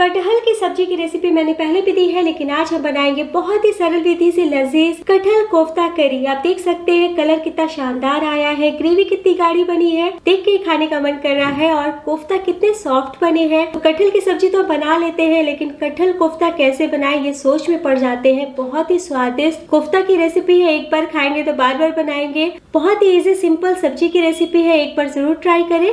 कटहल की सब्जी की रेसिपी मैंने पहले भी दी है, लेकिन आज हम बनाएंगे बहुत ही सरल विधि से लजीज कटहल कोफ्ता करी। आप देख सकते हैं कलर कितना शानदार आया है, ग्रेवी कितनी गाढ़ी बनी है, देख के खाने का मन कर रहा है और कोफ्ता कितने सॉफ्ट बने हैं। तो कटहल की सब्जी तो बना लेते हैं, लेकिन कटहल कोफ्ता कैसे बनाए ये सोच में पड़ जाते हैं। बहुत ही स्वादिष्ट कोफ्ता की रेसिपी है, एक बार खाएंगे तो बार बार बनाएंगे। बहुत ही इजी सिंपल सब्जी की रेसिपी है, एक बार जरूर ट्राई करें।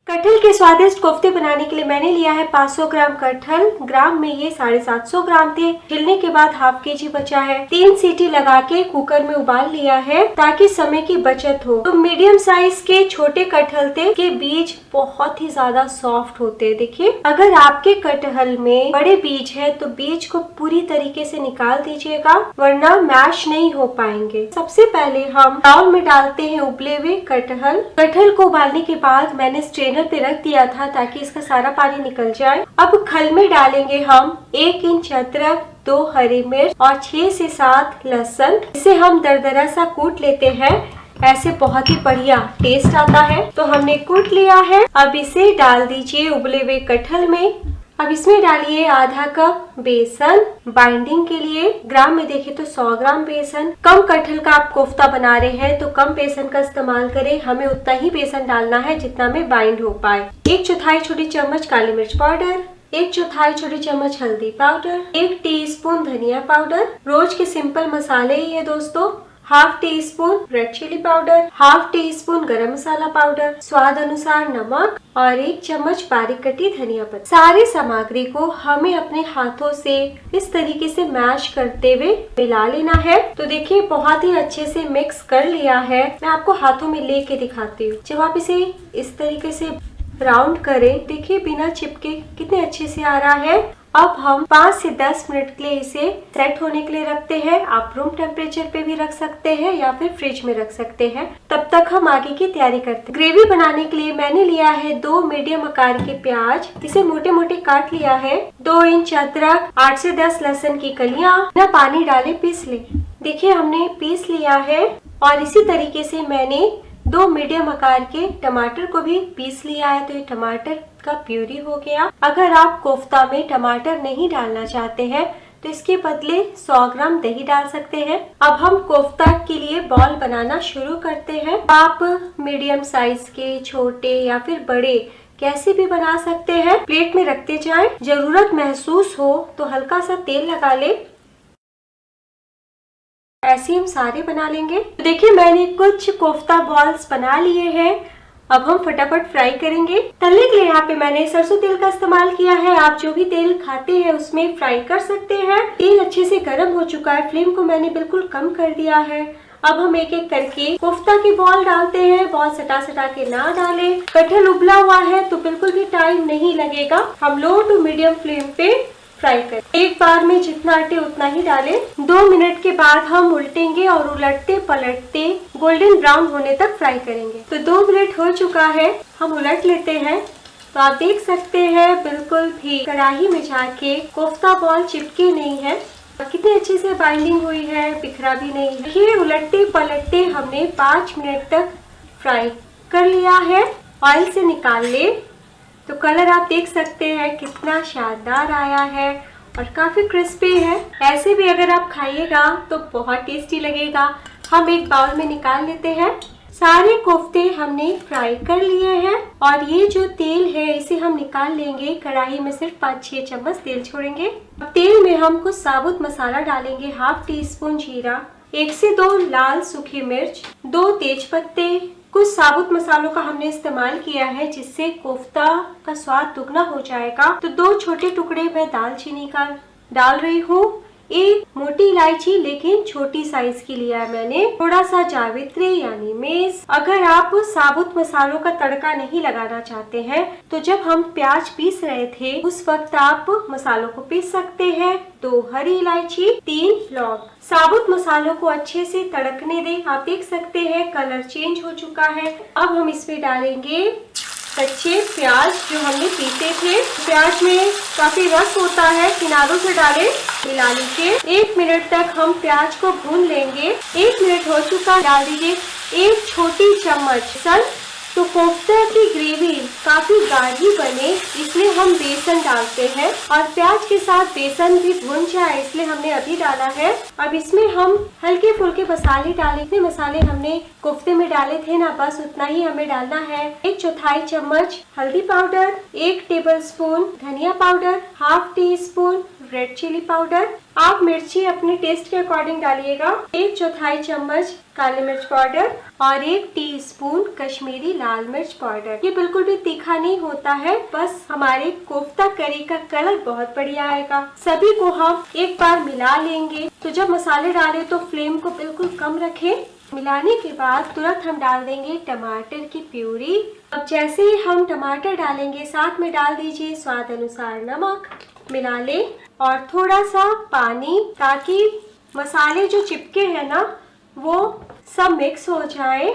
कटहल के स्वादिष्ट कोफ्ते बनाने के लिए मैंने लिया है 500 ग्राम कटहल। ग्राम में ये 750 ग्राम थे। छिलने के बाद हाफ केजी बचा है। 3 सीटी लगा के कुकर में उबाल लिया है ताकि समय की बचत हो। तो मीडियम साइज के छोटे कटहल थे के बीज बहुत ही ज्यादा सॉफ्ट होते हैं। देखिए, अगर आपके कटहल में बड़े बीज है तो बीज को पूरी तरीके से निकाल दीजिएगा, वरना मैश नहीं हो पाएंगे। सबसे पहले हम बाउल में डालते हैं उबले हुए कटहल। कटहल को उबालने के बाद मैंने स्ट्रेनर पे रख दिया था ताकि इसका सारा पानी निकल जाए। अब खल में डालेंगे हम 1 इंच अदरक, 2 हरी मिर्च और 6 से 7 लहसुन। इसे हम दरदरा सा कूट लेते हैं, ऐसे बहुत ही बढ़िया टेस्ट आता है। तो हमने कूट लिया है। अब इसे डाल दीजिए उबले हुए कटहल में। अब इसमें डालिए आधा कप बेसन बाइंडिंग के लिए। ग्राम में देखें तो 100 ग्राम बेसन। कम कटहल का आप कोफ्ता बना रहे हैं तो कम बेसन का इस्तेमाल करें। हमें उतना ही बेसन डालना है जितना में बाइंड हो पाए। 1/4 छोटी चम्मच काली मिर्च पाउडर, 1/4 छोटी चम्मच हल्दी पाउडर, 1 टीस्पून धनिया पाउडर। रोज के सिंपल मसाले ही है दोस्तों। Half teaspoon red chilli powder, half teaspoon garam masala powder, स्वाद अनुसार नमक और 1 चम्मच बारीक कटी धनिया पत्ती। सारी सामग्री को हमें अपने हाथों से इस तरीके से मैश करते हुए मिला लेना है। तो देखिए, बहुत ही अच्छे से मिक्स कर लिया है। मैं आपको हाथों में लेके दिखाती हूँ। जब आप इसे इस तरीके से राउंड करें, देखिए बिना चिपके कितने अच्छे से आ रहा है। अब हम 5 से 10 मिनट के लिए इसे सेट होने के लिए रखते हैं। आप रूम टेम्परेचर पे भी रख सकते हैं या फिर फ्रिज में रख सकते हैं। तब तक हम आगे की तैयारी करते हैं। ग्रेवी बनाने के लिए मैंने लिया है 2 मीडियम आकार के प्याज, इसे मोटे मोटे काट लिया है। 2 इंच अदरक, 8 से 10 लहसुन की कलियां बिना पानी डाले पीस ले। देखिए, हमने पीस लिया है। और इसी तरीके से मैंने 2 मीडियम आकार के टमाटर को भी पीस लिया है। तो ये टमाटर का प्यूरी हो गया। अगर आप कोफ्ता में टमाटर नहीं डालना चाहते हैं तो इसके बदले 100 ग्राम दही डाल सकते हैं। अब हम कोफ्ता के लिए बॉल बनाना शुरू करते हैं। आप मीडियम साइज के, छोटे या फिर बड़े कैसे भी बना सकते हैं। प्लेट में रखते जाएं। जरूरत महसूस हो तो हल्का सा तेल लगा ले। ऐसे हम सारे बना लेंगे। तो देखिए, मैंने कुछ कोफ्ता बॉल्स बना लिए हैं। अब हम फटाफट फ्राई करेंगे। तलने के लिए यहाँ पे मैंने सरसों तेल का इस्तेमाल किया है। आप जो भी तेल खाते हैं उसमें फ्राई कर सकते हैं। तेल अच्छे से गर्म हो चुका है। फ्लेम को मैंने बिल्कुल कम कर दिया है। अब हम एक एक करके कोफ्ता की बॉल डालते हैं। बॉल सटा सटा के ना डालें। कटहल उबला हुआ है तो बिल्कुल भी टाइम नहीं लगेगा। हम लो टू मीडियम फ्लेम पे फ्राई करें। एक बार में जितना आटे उतना ही डालें। 2 मिनट के बाद हम उल्टेंगे और उलटते पलटते गोल्डन ब्राउन होने तक फ्राई करेंगे। तो 2 मिनट हो चुका है, हम उलट लेते हैं। तो आप देख सकते हैं बिल्कुल भी कढ़ाई में जाके कोफ्ता बॉल चिपके नहीं है। कितने अच्छे से बाइंडिंग हुई है, बिखरा भी नहीं है। ये उलटते पलटते हमने 5 मिनट तक फ्राई कर लिया है। ऑयल से निकाल ले। तो कलर आप देख सकते हैं कितना शानदार आया है और काफी क्रिस्पी है। ऐसे भी अगर आप खाइएगा तो बहुत टेस्टी लगेगा। हम एक बाउल में निकाल लेते हैं। सारे कोफ्ते हमने फ्राई कर लिए हैं और ये जो तेल है इसे हम निकाल लेंगे। कढ़ाई में सिर्फ 5-6 चम्मच तेल छोड़ेंगे। अब तेल में हम कुछ साबुत मसाला डालेंगे। हाफ टी स्पून जीरा, 1 से 2 लाल सूखी मिर्च, 2 तेज पत्ते। कुछ साबुत मसालों का हमने इस्तेमाल किया है जिससे कोफ्ता का स्वाद दुगना हो जाएगा। तो 2 छोटे टुकड़े मैं दालचीनी का डाल रही हूँ। 1 मोटी इलायची लेकिन छोटी साइज की लिया है मैंने। थोड़ा सा जावित्री यानी मेस। अगर आप साबुत मसालों का तड़का नहीं लगाना चाहते हैं तो जब हम प्याज पीस रहे थे उस वक्त आप मसालों को पीस सकते हैं। 2 हरी इलायची, 3 लौंग। साबुत मसालों को अच्छे से तड़कने दें। आप देख सकते हैं कलर चेंज हो चुका है। अब हम इसमें डालेंगे कच्चे प्याज जो हमने पीसे थे। प्याज में काफी रस होता है, किनारों से डालें। मिला लीजिए। 1 मिनट तक हम प्याज को भून लेंगे। 1 मिनट हो चुका। डाल दीजिए 1 छोटी चम्मच तो कोफ्ते की ग्रेवी काफी गाढ़ी बने इसलिए हम बेसन डालते हैं और प्याज के साथ बेसन भी भुन जाए इसलिए हमने अभी डाला है। अब इसमें हम हल्के फुल्के मसाले डाले, इतने मसाले हमने कोफ्ते में डाले थे ना, बस उतना ही हमें डालना है। 1/4 चम्मच हल्दी पाउडर, 1 टेबलस्पून धनिया powder, ½ teaspoon red chilli powder. आप मिर्ची अपने टेस्ट के अकॉर्डिंग डालिएगा। 1/4 चम्मच काली मिर्च पाउडर और 1 टीस्पून कश्मीरी लाल मिर्च पाउडर। ये बिल्कुल भी तीखा नहीं होता है, बस हमारे कोफ्ता करी का कलर बहुत बढ़िया आएगा। सभी को हम एक बार मिला लेंगे। तो जब मसाले डालें तो फ्लेम को बिल्कुल कम रखें। मिलाने के बाद तुरंत हम डाल देंगे टमाटर की प्यूरी। अब जैसे ही हम टमाटर डालेंगे साथ में डाल दीजिए स्वाद अनुसार नमक, मिला ले और थोड़ा सा पानी ताकि मसाले जो चिपके हैं ना वो सब मिक्स हो जाए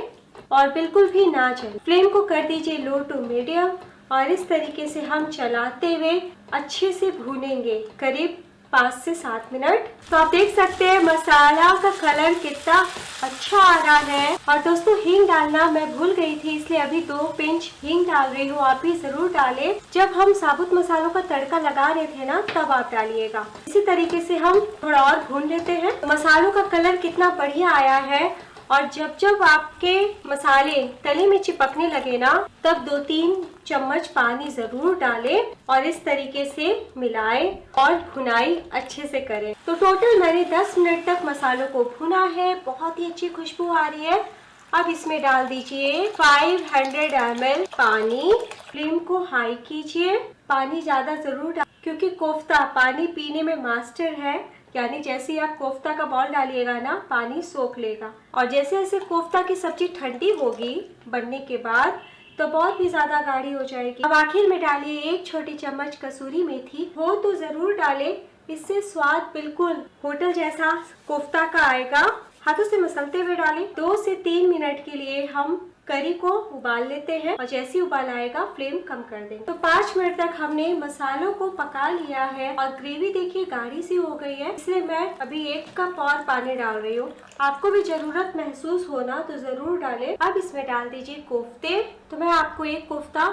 और बिल्कुल भी ना जले। फ्लेम को कर दीजिए लो टू मीडियम और इस तरीके से हम चलाते हुए अच्छे से भूनेंगे करीब 5 से 7 मिनट। तो आप देख सकते हैं मसाला का कलर कितना अच्छा आ रहा है। और दोस्तों हींग डालना मैं भूल गई थी इसलिए अभी 2 पिंच हींग डाल रही हूँ, आप भी जरूर डालें। जब हम साबुत मसालों का तड़का लगा रहे थे ना तब आप डालिएगा। इसी तरीके से हम थोड़ा और भून लेते हैं। मसालों का कलर कितना बढ़िया आया है और जब जब आपके मसाले तले में चिपकने लगे ना तब 2-3 चम्मच पानी जरूर डालें और इस तरीके से मिलाएं और भुनाई अच्छे से करें। तो टोटल मैंने 10 मिनट तक मसालों को भुना है, बहुत ही अच्छी खुशबू आ रही है। अब इसमें डाल दीजिए 500 ml पानी। फ्लेम को हाई कीजिए, पानी ज्यादा जरूर डाल क्योंकि कोफ्ता पानी पीने में मास्टर है। यानी जैसे ही आप कोफ्ता का बॉल डालिएगा ना पानी सोख लेगा और जैसे जैसे कोफ्ता की सब्जी ठंडी होगी बनने के बाद तो बहुत ही ज्यादा गाढ़ी हो जाएगी। अब आखिर में डालिए 1 छोटी चम्मच कसूरी मेथी, हो तो जरूर डालें, इससे स्वाद बिल्कुल होटल जैसा कोफ्ता का आएगा। हाथों से मसलते हुए डालें। 2 से 3 मिनट के लिए हम करी को उबाल लेते हैं और जैसे ही उबाल आएगा फ्लेम कम कर देंगे। तो 5 मिनट तक हमने मसालों को पका लिया है और ग्रेवी देखिए गाढ़ी सी हो गई है, इसलिए मैं अभी 1 कप और पानी डाल रही हूँ। आपको भी जरूरत महसूस होना तो जरूर डालें। अब इसमें डाल दीजिए कोफ्ते। तो मैं आपको एक कोफ्ता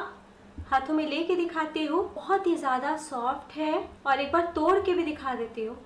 हाथों में लेके दिखाती हूँ, बहुत ही ज्यादा सॉफ्ट है और एक बार तोड़ के भी दिखा देती हूँ।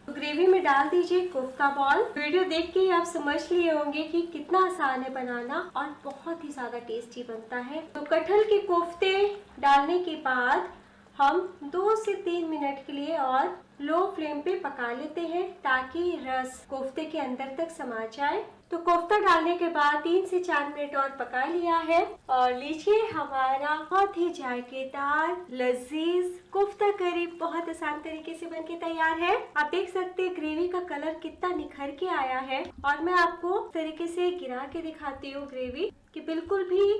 ग्रेवी में डाल दीजिए कोफ्ता बॉल। वीडियो देख के ही आप समझ लिए होंगे कि कितना आसान है बनाना और बहुत ही ज्यादा टेस्टी बनता है। तो कटहल के कोफ्ते डालने के बाद हम 2 से 3 मिनट के लिए और लो फ्लेम पे पका लेते हैं ताकि रस कोफ्ते के अंदर तक समा जाए। तो कोफ्ता डालने के बाद 3 से 4 मिनट और पका लिया है और लीजिए हमारा बहुत ही जायकेदार लजीज कोफ्ता करी बहुत आसान तरीके से बनके तैयार है। आप देख सकते हैं ग्रेवी का कलर कितना निखर के आया है और मैं आपको तरीके से गिरा के दिखाती हूँ ग्रेवी कि बिल्कुल भी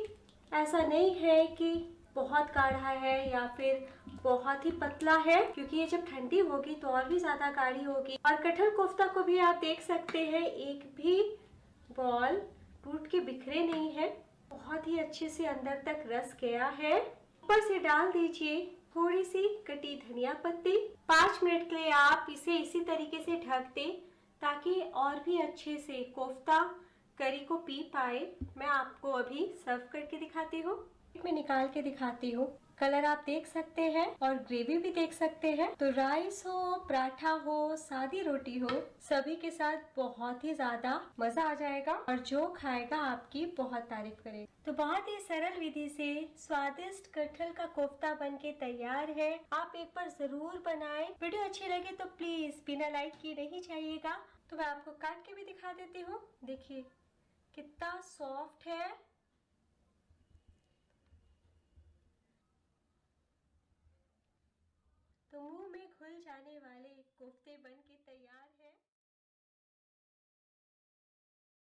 ऐसा नहीं है कि बहुत गाढ़ा है या फिर बहुत ही पतला है, क्योंकि ये जब ठंडी होगी तो और भी ज्यादा गाढ़ी होगी। और कटहल कोफ्ता को भी आप देख सकते हैं एक भी बॉल टूट के बिखरे नहीं है, बहुत ही अच्छे से अंदर तक रस गया है। ऊपर से डाल दीजिए थोड़ी सी कटी धनिया पत्ती। 5 मिनट के लिए आप इसे इसी तरीके से ढक दें ताकि और भी अच्छे से कोफ्ता करी को पी पाए। मैं आपको अभी सर्व करके दिखाती हूँ, मैं निकाल के दिखाती हूँ। कलर आप देख सकते हैं और ग्रेवी भी देख सकते हैं। तो राइस हो, पराठा हो, सादी रोटी हो, सभी के साथ बहुत ही ज्यादा मजा आ जाएगा और जो खाएगा आपकी बहुत तारीफ करेगा। तो बहुत ही सरल विधि से स्वादिष्ट कटहल का कोफ्ता बनके तैयार है। आप एक बार जरूर बनाएं। वीडियो अच्छी लगे तो प्लीज बिना लाइक किए नहीं जाइएगा। तो मैं आपको काट के भी दिखा देती हूँ, देखिए कितना सॉफ्ट है। तो मुंह में घुल जाने वाले कोफ्ते बनके